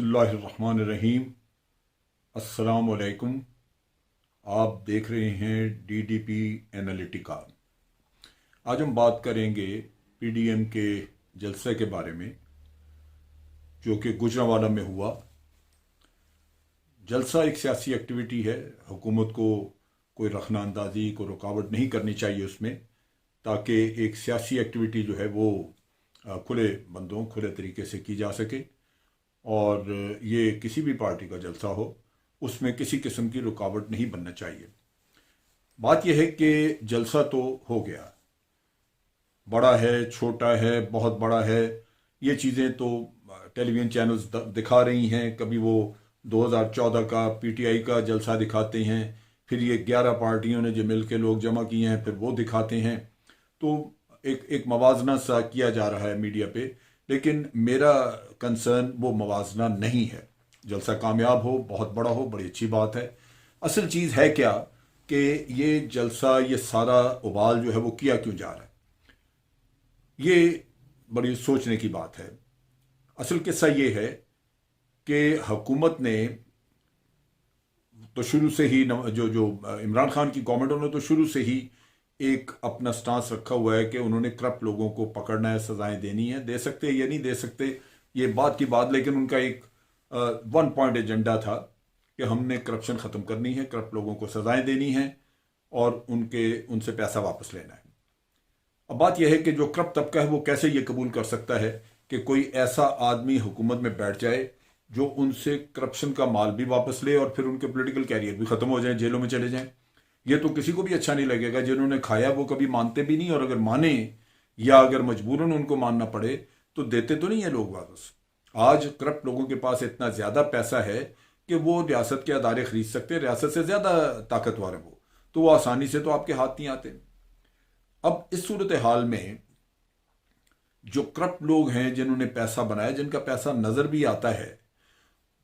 बिस्मिल्लाहिर्रहमानिर्रहीम। अस्सलाम वालेकुम। आप देख रहे हैं डीडीपी एनालिटिका। आज हम बात करेंगे पीडीएम के जलसे के बारे में जो कि गुजरांवाला में हुआ। जलसा एक सियासी एक्टिविटी है। हुकूमत को कोई रखना अंदाजी, कोई रुकावट नहीं करनी चाहिए उसमें, ताकि एक सियासी एक्टिविटी जो है वो खुले बंदों खुले तरीके से की जा सके। और ये किसी भी पार्टी का जलसा हो, उसमें किसी किस्म की रुकावट नहीं बनना चाहिए। बात यह है कि जलसा तो हो गया, बड़ा है, छोटा है, बहुत बड़ा है, ये चीज़ें तो टेलीविज़न चैनल्स दिखा रही हैं। कभी वो 2014 का पीटीआई का जलसा दिखाते हैं, फिर ये 11 पार्टियों ने जो मिल के लोग जमा किए हैं फिर वो दिखाते हैं। तो एक मवाजना सा किया जा रहा है मीडिया पे, लेकिन मेरा कंसर्न वो मवाजना नहीं है। जलसा कामयाब हो, बहुत बड़ा हो, बड़ी अच्छी बात है। असल चीज़ है क्या कि ये जलसा, ये सारा उबाल जो है वो किया क्यों जा रहा है, ये बड़ी सोचने की बात है। असल किस्सा ये है कि हुकूमत ने तो शुरू से ही जो जो इमरान खान की गवर्नमेंट ने तो शुरू से ही एक अपना स्टांस रखा हुआ है कि उन्होंने करप्ट लोगों को पकड़ना है, सजाएं देनी है। दे सकते या नहीं दे सकते ये बात की बात, लेकिन उनका एक वन पॉइंट एजेंडा था कि हमने करप्शन ख़त्म करनी है, करप्ट लोगों को सजाएं देनी है और उनसे पैसा वापस लेना है। अब बात यह है कि जो करप्ट तबका है वो कैसे ये कबूल कर सकता है कि कोई ऐसा आदमी हुकूमत में बैठ जाए जो उनसे करप्शन का माल भी वापस ले और फिर उनके पॉलिटिकल कैरियर भी ख़त्म हो जाए, जेलों में चले जाएं। ये तो किसी को भी अच्छा नहीं लगेगा। जिन्होंने खाया वो कभी मानते भी नहीं, और अगर माने या अगर मजबूरन उनको मानना पड़े तो देते तो नहीं है लोग वापस। आज करप्ट लोगों के पास इतना ज़्यादा पैसा है कि वो रियासत के अदारे खरीद सकते हैं, रियासत से ज़्यादा ताकतवर है वो, तो वो आसानी से तो आपके हाथ नहीं आते। अब इस सूरत हाल में जो करप्ट लोग हैं, जिन्होंने पैसा बनाया, जिनका पैसा नज़र भी आता है,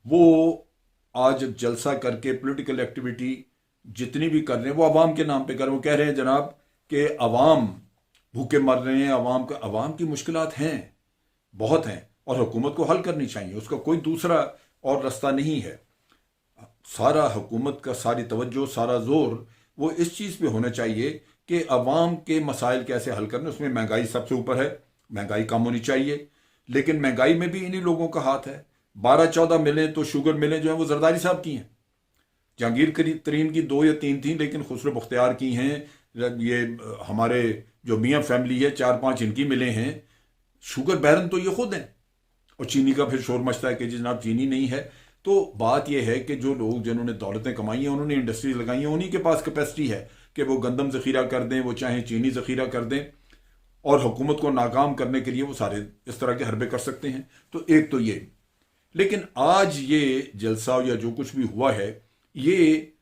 वो आज जलसा करके पॉलिटिकल एक्टिविटी जितनी भी कर रहे हैं वो अवाम के नाम पे कर रहे हैं। वो कह रहे हैं जनाब कि अवाम भूखे मर रहे हैं, अवाम की मुश्किलात हैं, बहुत हैं, और हुकूमत को हल करनी चाहिए। उसका कोई दूसरा और रास्ता नहीं है। सारा हुकूमत का सारी तवज्जो, सारा जोर वो इस चीज़ पे होना चाहिए कि अवाम के मसाइल कैसे हल करने। उसमें महंगाई सबसे ऊपर है, महंगाई कम होनी चाहिए, लेकिन महंगाई में भी इन्हीं लोगों का हाथ है। 12-14 मिलें तो शुगर मिलें जो है वो जरदारी साहब की हैं। जहांगीर तरीन की 2 या 3 थी, लेकिन खुसरो बख्तियार की हैं। ये हमारे जो मियाँ फैमिली है 4-5 इनकी मिले हैं। शुगर बैरन तो ये खुद हैं। और चीनी का फिर शोर मचता है कि जी जनाब चीनी नहीं है। तो बात यह है कि जो लोग जिन्होंने दौलतें कमाई हैं, उन्होंने इंडस्ट्रीज लगाई हैं, उन्हीं के पास कैपेसिटी है कि वो गंदम ज़ख़ीरा कर दें, वो चाहे चीनी ज़ख़ीरा कर दें, और हुकूमत को नाकाम करने के लिए वो सारे इस तरह के हरबे कर सकते हैं। तो एक तो ये, लेकिन आज ये जलसा या जो कुछ भी हुआ है, ये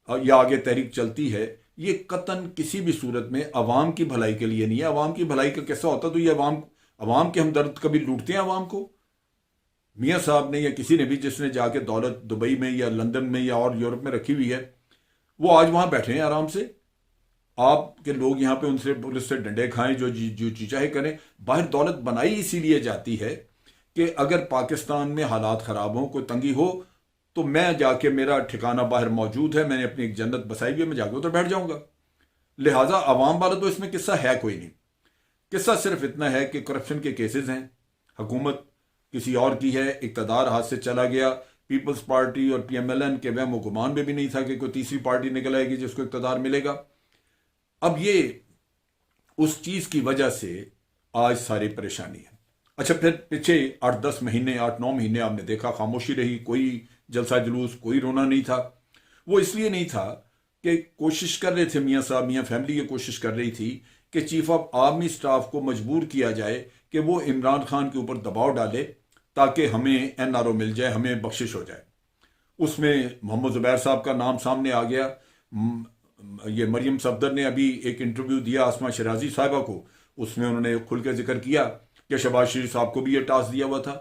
या आगे तहरीक चलती है, ये कतन किसी भी सूरत में अवाम की भलाई के लिए नहीं है। अवाम की भलाई का कैसा होता तो ये अवाम के हमदर्द कभी लूटते हैं अवाम को? मियाँ साहब ने या किसी ने भी जिसने जाके दौलत दुबई में या लंदन में या और यूरोप में रखी हुई है, वो आज वहां बैठे हैं आराम से। आपके लोग यहाँ पे उनसे पुलिस से डंडे खाएं, जो चाहे करें। बाहर दौलत बनाई इसीलिए जाती है कि अगर पाकिस्तान में हालात ख़राब हों, कोई तंगी हो, तो मैं जाके, मेरा ठिकाना बाहर मौजूद है, मैंने अपनी एक जन्नत बसाई हुई है, मैं जाके उधर बैठ जाऊंगा। लिहाजा अवाम वाला तो इसमें किस्सा है कोई नहीं। किस्सा सिर्फ इतना है कि करप्शन के केसेस हैं, हुकूमत किसी और की है, इक़्तिदार हाथ से चला गया। पीपल्स पार्टी और PMLN के वहम गुमान में भी नहीं था कि कोई तीसरी पार्टी निकल आएगी जिसको इक़्तिदार मिलेगा। अब ये उस चीज़ की वजह से आज सारी परेशानी है। अच्छा, फिर पीछे 8-10 महीने, 8-9 महीने आपने देखा खामोशी रही, कोई जलसा जुलूस, कोई रोना नहीं था। वो इसलिए नहीं था कि कोशिश कर रहे थे मियाँ साहब, मियाँ फैमिली ये कोशिश कर रही थी कि चीफ ऑफ आर्मी स्टाफ को मजबूर किया जाए कि वो इमरान खान के ऊपर दबाव डाले ताकि हमें NRO मिल जाए, हमें बख्शिश हो जाए। उसमें मोहम्मद ज़ुबैर साहब का नाम सामने आ गया। ये मरियम सफदर ने अभी एक इंटरव्यू दिया आसमा शराजी साहिबा को, उसमें उन्होंने खुल के जिक्र किया कि शहबाज शरीफ साहब को भी ये टास्क दिया हुआ था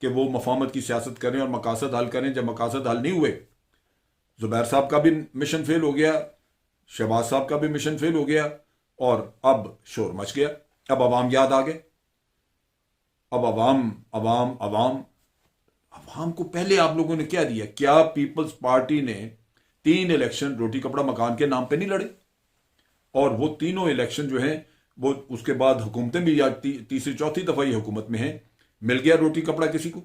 कि वो मफाहमत की सियासत करें और मकासद हल करें। जब मकासद हल नहीं हुए, ज़ुबैर साहब का भी मिशन फेल हो गया, शहबाज साहब का भी मिशन फेल हो गया, और अब शोर मच गया। अब अवाम याद आ गए। अब अवाम अवाम अवाम अवाम को पहले आप लोगों ने क्या दिया? क्या पीपल्स पार्टी ने 3 इलेक्शन रोटी कपड़ा मकान के नाम पे नहीं लड़े? और वो तीनों इलेक्शन जो है वो उसके बाद हुकूमतें भी तीसरी चौथी दफा ये हुकूमत में है, मिल गया रोटी कपड़ा किसी को?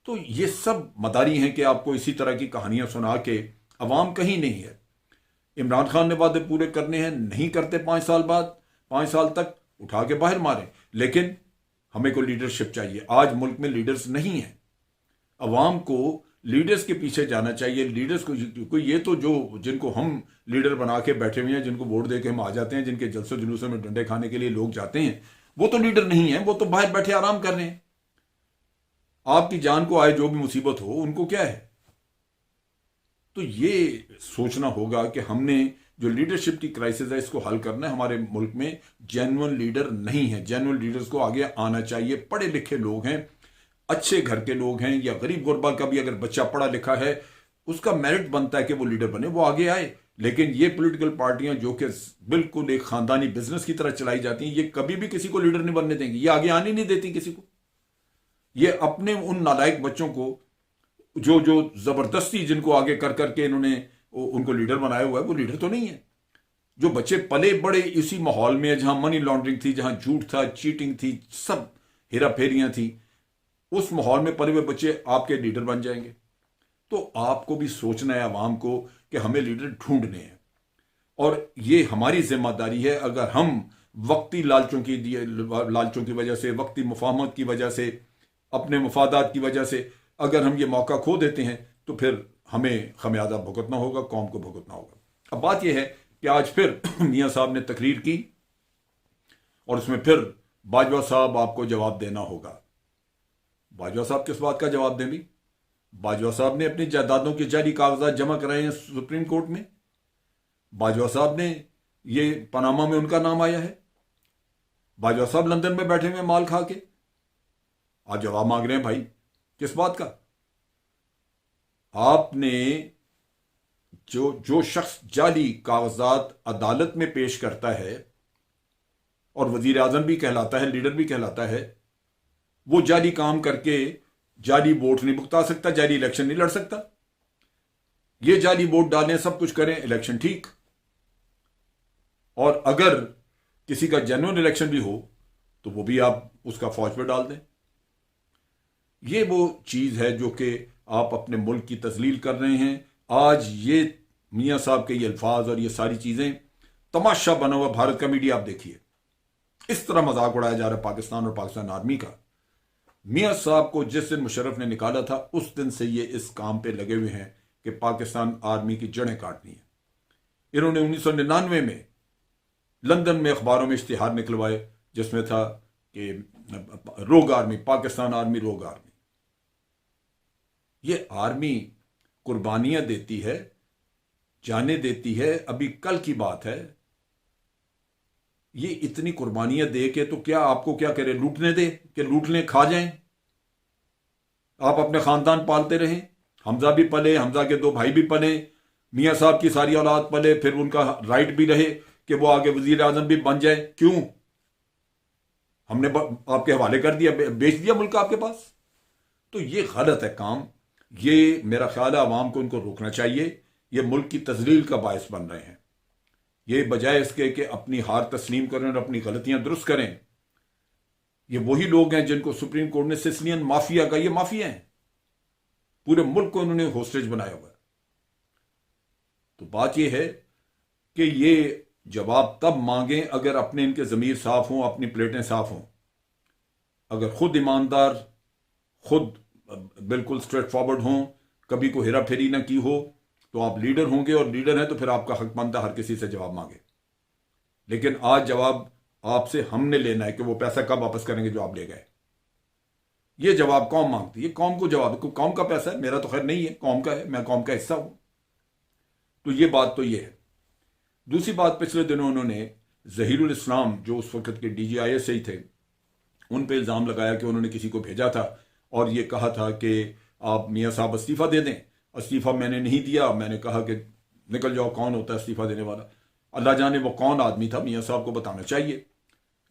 तो ये सब मदारी हैं कि आपको इसी तरह की कहानियां सुना के अवाम कहीं नहीं है। इमरान खान ने वादे पूरे करने हैं, नहीं करते 5 साल बाद, 5 साल तक उठा के बाहर मारे। लेकिन हमें को लीडरशिप चाहिए। आज मुल्क में लीडर्स नहीं है। अवाम को लीडर्स के पीछे जाना चाहिए। लीडर्स को ये तो जो जिनको हम लीडर बना के बैठे हुए हैं, जिनको वोट दे के हम आ जाते हैं, जिनके जलसों जुलूसों में डंडे खाने के लिए लोग जाते हैं, वो तो लीडर नहीं है। वो तो बाहर बैठे आराम कर रहे हैं। आपकी जान को आए जो भी मुसीबत हो, उनको क्या है? तो ये सोचना होगा कि हमने जो लीडरशिप की क्राइसिस है इसको हल करना है। हमारे मुल्क में जेन्युइन लीडर नहीं है। जेन्युइन लीडर्स को आगे आना चाहिए। पढ़े लिखे लोग हैं, अच्छे घर के लोग हैं, या गरीब गुरबा का भी अगर बच्चा पढ़ा लिखा है, उसका मेरिट बनता है कि वो लीडर बने, वो आगे आए। लेकिन ये पॉलिटिकल पार्टियां जो कि बिल्कुल एक खानदानी बिजनेस की तरह चलाई जाती हैं, ये कभी भी किसी को लीडर नहीं बनने देंगी। ये आगे आने नहीं देती किसी को। ये अपने उन नालायक बच्चों को जो जो जबरदस्ती जिनको आगे कर करके इन्होंने उनको लीडर बनाया हुआ है, वो लीडर तो नहीं है। जो बच्चे पले बड़े इसी माहौल में, जहां मनी लॉन्ड्रिंग थी, जहां झूठ था, चीटिंग थी, सब हेरा फेरियां थी, उस माहौल में पले हुए बच्चे आपके लीडर बन जाएंगे। तो आपको भी सोचना है अवाम को कि हमें लीडर ढूंढने हैं, और ये हमारी जिम्मेदारी है। अगर हम वक्ती लालचों की वजह से, वक्ती मुफाहमत की वजह से, अपने मफादात की वजह से अगर हम ये मौका खो देते हैं, तो फिर हमें खमियाजा भुगतना होगा, कौम को भुगतना होगा। अब बात यह है कि आज फिर मियां साहब ने तकरीर की, और उसमें फिर बाजवा साहब आपको जवाब देना होगा। बाजवा साहब किस बात का जवाब दें भी? बाजवा साहब ने अपनी जायदादों के जारी कागजात जमा कराए हैं सुप्रीम कोर्ट में। बाजवा साहब ने, ये पनामा में उनका नाम आया है। बाजवा साहब लंदन में बैठे हुए माल खा के आज जवाब मांग रहे हैं। भाई किस बात का? आपने जो शख्स जाली कागजात अदालत में पेश करता है और वजीर आजम भी कहलाता है, लीडर भी कहलाता है, वो जाली काम करके जाली वोट नहीं भुगता सकता, जाली इलेक्शन नहीं लड़ सकता। ये जाली वोट डालें, सब कुछ करें, इलेक्शन ठीक। और अगर किसी का जेन्युइन इलेक्शन भी हो तो वो भी आप उसका फौज पे डाल दें। ये वो चीज है जो कि आप अपने मुल्क की तजलील कर रहे हैं। आज ये मियां साहब के ये अल्फाज और ये सारी चीजें, तमाशा बना हुआ भारत का मीडिया। आप देखिए इस तरह मजाक उड़ाया जा रहा है पाकिस्तान और पाकिस्तान आर्मी का। मियां साहब को जिस दिन मुशर्रफ ने निकाला था, उस दिन से ये इस काम पे लगे हुए हैं कि पाकिस्तान आर्मी की जड़ें काटनी है। इन्होंने 1999 में लंदन में अखबारों में इश्तिहार निकलवाए जिसमें था कि रोग आर्मी, पाकिस्तान आर्मी रोग आर्मी। ये आर्मी कुर्बानियां देती है, जाने देती है। अभी कल की बात है, ये इतनी कुर्बानियां दे के तो क्या आपको क्या करे, लूटने दे कि लूट लें, खा जाएं? आप अपने खानदान पालते रहें। हमजा भी पले, हमजा के 2 भाई भी पले, मियां साहब की सारी औलाद पले, फिर उनका राइट भी रहे कि वो आगे वजीर आजम भी बन जाए। क्यों? हमने आपके हवाले कर दिया, बेच दिया मुल्क आपके पास। तो ये गलत है काम। ये मेरा ख्याल है अवाम को इनको रोकना चाहिए। ये मुल्क की तजलील का बायस बन रहे हैं। ये बजाय इसके कि अपनी हार तस्लीम करें और अपनी गलतियां दुरुस्त करें। ये वही लोग हैं जिनको सुप्रीम कोर्ट ने सिसिलियन माफिया का, ये माफिया हैं, पूरे मुल्क को इन्होंने होस्टेज बनाया हुआ है। तो बात यह है कि ये जवाब तब मांगें अगर अपने इनके ज़मीर साफ हों, अपनी प्लेटें साफ हों। अगर खुद ईमानदार, खुद बिल्कुल स्ट्रेट फॉरवर्ड हों, कभी को हेरा फेरी ना की हो, तो आप लीडर होंगे। और लीडर हैं तो फिर आपका हक बनता हर किसी से जवाब मांगे। लेकिन आज जवाब आपसे हमने लेना है कि वो पैसा कब वापस करेंगे जो आप ले गए। ये जवाब कौम मांगती है। कौम को जवाब, कौम का पैसा है, मेरा तो खैर नहीं है, कौम का है, मैं कौम का हिस्सा हूं। तो ये बात तो ये है। दूसरी बात, पिछले दिनों उन्होंने जहीरुल इस्लाम जो उस वक्त के DGIS थे, उन पे इल्ज़ाम लगाया कि उन्होंने किसी को भेजा था और ये कहा था कि आप मियां साहब इस्तीफ़ा दे दें। इस्तीफ़ा मैंने नहीं दिया, मैंने कहा कि निकल जाओ, कौन होता है इस्तीफ़ा देने वाला? अल्लाह जाने वो कौन आदमी था, मियां साहब को बताना चाहिए।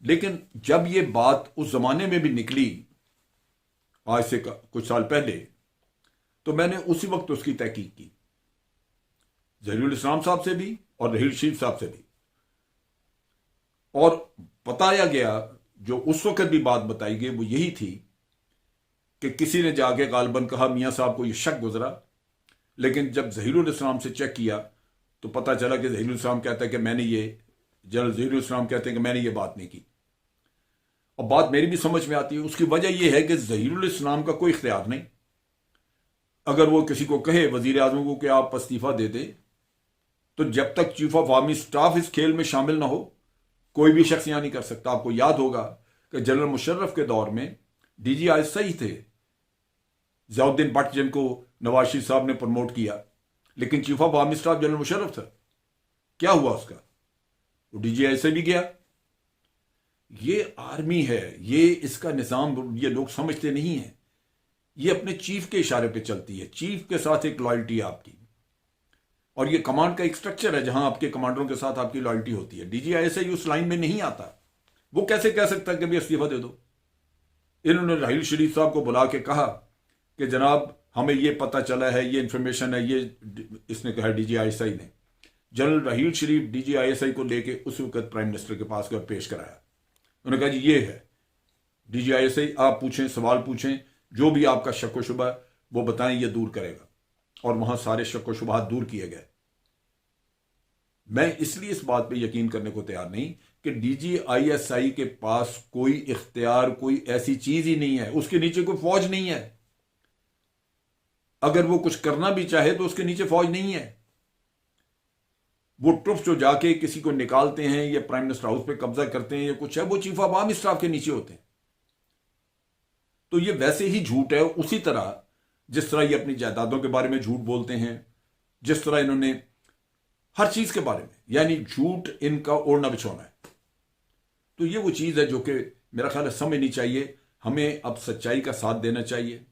लेकिन जब ये बात उस ज़माने में भी निकली आज से कुछ साल पहले, तो मैंने उसी वक्त उसकी तहकीक की, ज़हीरुल इस्लाम साहब से भी और रहील शरीफ साहब से भी, और बताया गया, जो उस वक्त भी बात बताई गई वो यही थी कि किसी ने जाके गालबन कहा मियाँ साहब को ये शक गुजरा, लेकिन जब ज़हीरुल इस्लाम से चेक किया तो पता चला कि ज़हीरुल इस्लाम कहता है कि मैंने ये, जनरल ज़हीरुल इस्लाम कहते हैं कि मैंने ये बात नहीं की। और बात मेरी भी समझ में आती है, उसकी वजह यह है कि ज़हीरुल इस्लाम का कोई इख्तियार नहीं। अगर वो किसी को कहे वजीर आजम को कि आप इस्तीफा दे दे, तो जब तक चीफ ऑफ आर्मी स्टाफ इस खेल में शामिल ना हो कोई भी शख्स यहां नहीं कर सकता। आपको याद होगा कि जनरल मुशर्रफ के दौर में DGI थे ज़ियाउद्दीन भट्ट, जिनको नवाज शरीफ साहब ने प्रमोट किया, लेकिन chief of army staff general Musharraf था। क्या हुआ उसका? वो DGI भी गया। ये आर्मी है, ये इसका निज़ाम, ये लोग समझते नहीं है। ये अपने चीफ के इशारे पे चलती है, चीफ के साथ एक लॉयल्टी है आपकी, और ये कमांड का एक स्ट्रक्चर है जहां आपके कमांडरों के साथ आपकी लॉयल्टी होती है। DGI उस लाइन में नहीं आता। वो कैसे कह सकता है कि भी इस्तीफा दे दो? इन्होंने रहील शरीफ साहब को बुला के कहा कि जनाब हमें ये पता चला है, ये इंफॉर्मेशन है, ये इसने कहा DGI ने। जनरल रहील शरीफ DGI को लेके उस वक्त प्राइम मिनिस्टर के पास गए, पेश कराया। उन्होंने कहा जी ये है DGI, आप पूछें, सवाल पूछें, जो भी आपका शक व शुबा वो बताएं, ये दूर करेगा। और वहां सारे शक व शुबहात दूर किए गए। मैं इसलिए इस बात पे यकीन करने को तैयार नहीं कि DGI के पास कोई इख्तियार, कोई ऐसी चीज ही नहीं है, उसके नीचे कोई फौज नहीं है। अगर वो कुछ करना भी चाहे तो उसके नीचे फौज नहीं है। वो ट्रुप्स जो जाके किसी को निकालते हैं या प्राइम मिनिस्टर हाउस पे कब्जा करते हैं या कुछ है, वो चीफ ऑफ आर्मी स्टाफ के नीचे होते हैं। तो ये वैसे ही झूठ है, उसी तरह जिस तरह ये अपनी जायदादों के बारे में झूठ बोलते हैं, जिस तरह इन्होंने हर चीज के बारे में, यानी झूठ इनका ओढ़ना बिछोना है। तो ये वो चीज है जो कि मेरा ख्याल है समझनी चाहिए। हमें अब सच्चाई का साथ देना चाहिए,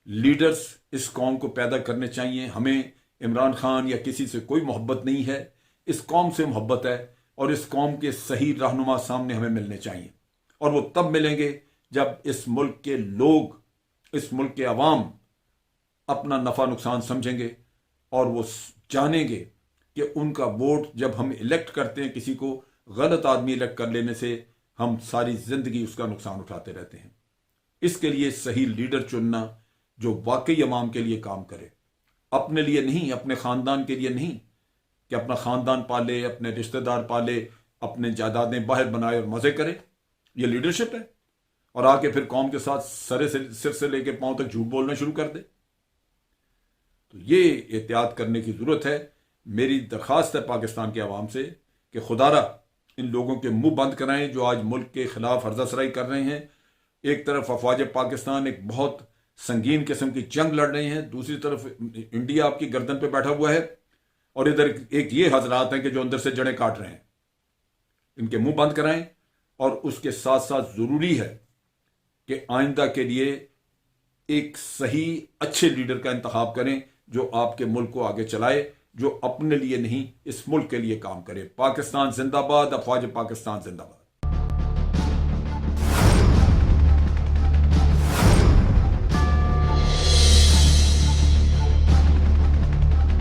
लीडर्स इस कौम को पैदा करने चाहिए। हमें इमरान खान या किसी से कोई मोहब्बत नहीं है, इस कौम से मोहब्बत है, और इस कौम के सही रहनुमा सामने हमें मिलने चाहिए। और वो तब मिलेंगे जब इस मुल्क के लोग, इस मुल्क के अवाम अपना नफा नुकसान समझेंगे और वो जानेंगे कि उनका वोट, जब हम इलेक्ट करते हैं किसी को, गलत आदमी इलेक्ट कर लेने से हम सारी जिंदगी उसका नुकसान उठाते रहते हैं। इसके लिए सही लीडर चुनना जो वाकई अवाम के लिए काम करे, अपने लिए नहीं, अपने खानदान के लिए नहीं कि अपना खानदान पाले, अपने रिश्तेदार पाले, अपने जायदादें बाहर बनाए और मजे करे। ये लीडरशिप है? और आके फिर कौम के साथ सिर से लेके पांव तक झूठ बोलना शुरू कर दे। तो ये एहतियात करने की जरूरत है। मेरी दरख्वास्त है पाकिस्तान के अवाम से कि खुदारा इन लोगों के मुंह बंद कराएं जो आज मुल्क के खिलाफ हर्जासराई कर रहे हैं। एक तरफ अफवाज पाकिस्तान एक बहुत संगीन किस्म की जंग लड़ रहे हैं, दूसरी तरफ इंडिया आपकी गर्दन पे बैठा हुआ है, और इधर एक ये हजरात हैं कि जो अंदर से जड़ें काट रहे हैं। इनके मुंह बंद कराएं, और उसके साथ साथ जरूरी है कि आइंदा के लिए एक सही अच्छे लीडर का इंतखाब करें जो आपके मुल्क को आगे चलाए, जो अपने लिए नहीं इस मुल्क के लिए काम करे। पाकिस्तान जिंदाबाद, अफवाज पाकिस्तान जिंदाबाद।